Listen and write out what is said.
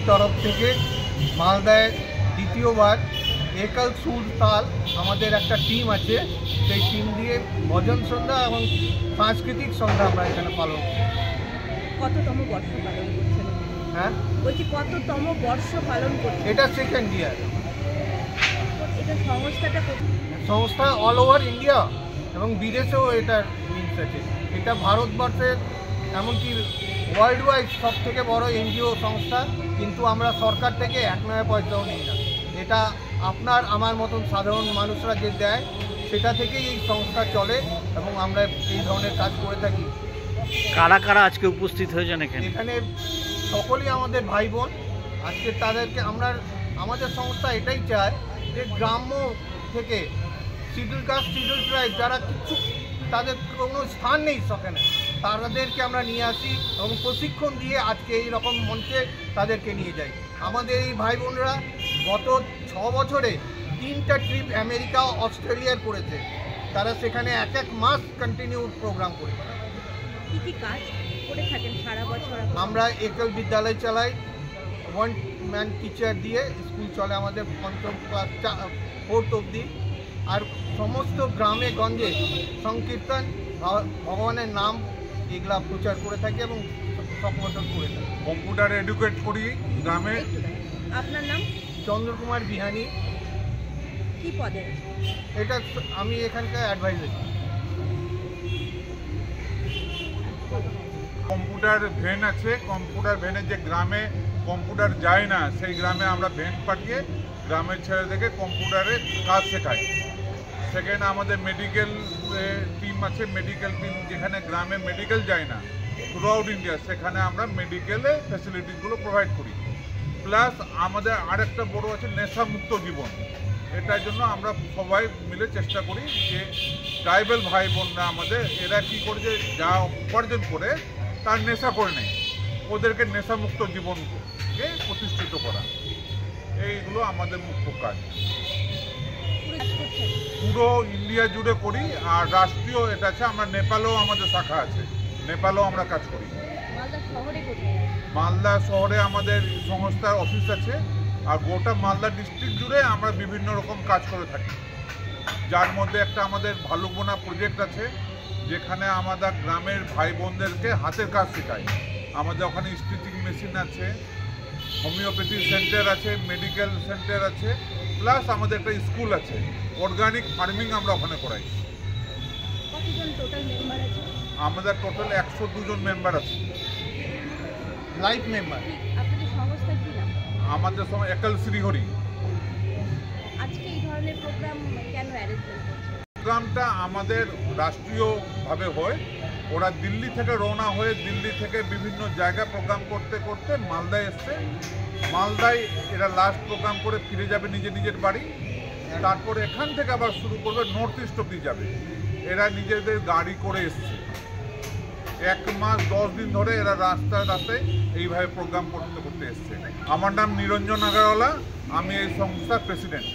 तरफ থেকে মালদায় দ্বিতীয়বার একল সুর তাল আমাদের একটা টিম আছে, সেই টিম দিয়ে ভজন সন্ধ্যা এবং সাংস্কৃতিক সন্ধ্যা আমরা এখানে পালন করি। কততম বর্ষ পালন করছেন? হ্যাঁ বলছি কততম বর্ষ পালন করছেন? এটা সেকেন্ড ইয়ার। এটা সংস্থা অল ওভার ইন্ডিয়া এবং বিদেশেও এটার লিঙ্ক আছে। এটা ভারতবর্ষের এমনকি ওয়ার্ল্ড ওয়াইড সব থেকে বড় এনজিও সংস্থা, কিন্তু আমরা সরকার থেকে 1 নয়া পয়সাও নিই না। এটা আপনার আমার মতন সাধারণ মানুষরা যে দেয় সেটা থেকেই এই সংস্থা চলে এবং আমরা এই ধরনের কাজ করে থাকি। কারা কারা আজকে উপস্থিত হয়েছেন এখানে? এখানে সকলেই আমাদের ভাই বোন। আজকে তাদেরকে আমাদের সংস্থা এটাই চায় যে গ্রাম্য থেকে শিডিউল কাস্ট শিডিউল ট্রাইব যারা কিছু তাদের কোনো স্থান নেই সেখানে, তাদেরকে আমরা নিয়ে আসি এবং প্রশিক্ষণ দিয়ে আজকে এই রকম মঞ্চে তাদেরকে নিয়ে যাই। আমাদের এই ভাই বোনরা গত 6 বছরে 3টা ট্রিপ আমেরিকা অস্ট্রেলিয়ার করেছে। তারা সেখানে এক মাস কন্টিনিউ প্রোগ্রাম করে। কি কি কাজ করে থাকেন সারা বছর? আমরা একল বিদ্যালয় চালাই, 1 ম্যান টিচার দিয়ে স্কুল চলে আমাদের 5ম ক্লাস 4th অবধি। আর সমস্ত গ্রামে গঞ্জে সংকীর্তন, ভগবানের নাম এগুলা প্রচার করে থাকি এবং সম্বোধন করে থাকি। কম্পিউটার এডুকেট করি গ্রামে। আপনার নাম? চন্দ্রকুমার বিহানি। কি পদে? এটা আমি এখানকার অ্যাডভাইজার। কম্পিউটার ভ্যান আছে, কম্পিউটার ভ্যানে যে গ্রামে কম্পিউটার যায় না সেই গ্রামে আমরা ভ্যান পাঠিয়ে গ্রামের ছেলেদেরকে কম্পিউটারে কাজ শেখাই। সেকেন্ড আমাদের মেডিকেল টিম আছে, মেডিকেল টিম যেখানে গ্রামে মেডিকেল যায় না থ্রু আউট ইন্ডিয়া, সেখানে আমরা মেডিকেলে ফ্যাসিলিটিসগুলো প্রোভাইড করি। প্লাস আমাদের আরেকটা বড় আছে নেশামুক্ত জীবন। এটার জন্য আমরা সবাই মিলে চেষ্টা করি যে ট্রাইবেল ভাই বোনরা আমাদের এরা কী করে যে যা উপার্জন করে তার নেশা করে নেয়, ওদেরকে নেশামুক্ত জীবনকে প্রতিষ্ঠিত করা, এইগুলো আমাদের মুখ্য কাজ। পুরো ইন্ডিয়া জুড়ে করি। আর রাষ্ট্রীয় এটা আছে, আমরা নেপালেও আমাদের শাখা আছে, নেপালেও আমরা কাজ করি। মালদা শহরে আমাদের সংস্থার অফিস আছে, আর গোটা মালদা ডিস্ট্রিক্ট জুড়ে আমরা বিভিন্ন রকম কাজ করে থাকি। যার মধ্যে একটা আমাদের ভালুকবোনা প্রজেক্ট আছে, যেখানে আমাদের গ্রামের ভাই বোনদেরকে হাতের কাজ শেখাই। আমাদের ওখানে স্টিচিং মেশিন আছে, হোমিওপ্যাথি সেন্টার আছে, মেডিকেল সেন্টার আছে, প্লাস আমাদের একটা স্কুল আছে, অর্গানিক ফার্মিং আমরা ওখানে করাই। আমাদের টোটাল 102 জন মেম্বার আছে, লাইফ মেম্বার। আমাদের সময় একল শ্রীহরি। প্রোগ্রামটা আমাদের রাষ্ট্রীয়ভাবে হয়। ওরা দিল্লি থেকে রওনা হয়ে দিল্লি থেকে বিভিন্ন জায়গায় প্রোগ্রাম করতে করতে মালদায় এসছে। মালদায় এরা লাস্ট প্রোগ্রাম করে ফিরে যাবে নিজের বাড়ি। তারপরে এখান থেকে আবার শুরু করবে, নর্থ ইস্ট অব্দি যাবে। এরা নিজেদের গাড়ি করে এসছে। 1 মাস 10 দিন ধরে এরা রাস্তায় এইভাবে প্রোগ্রাম করতে এসছে। আমার নাম নিরঞ্জন আগারওয়ালা, আমি এই সংস্থার প্রেসিডেন্ট।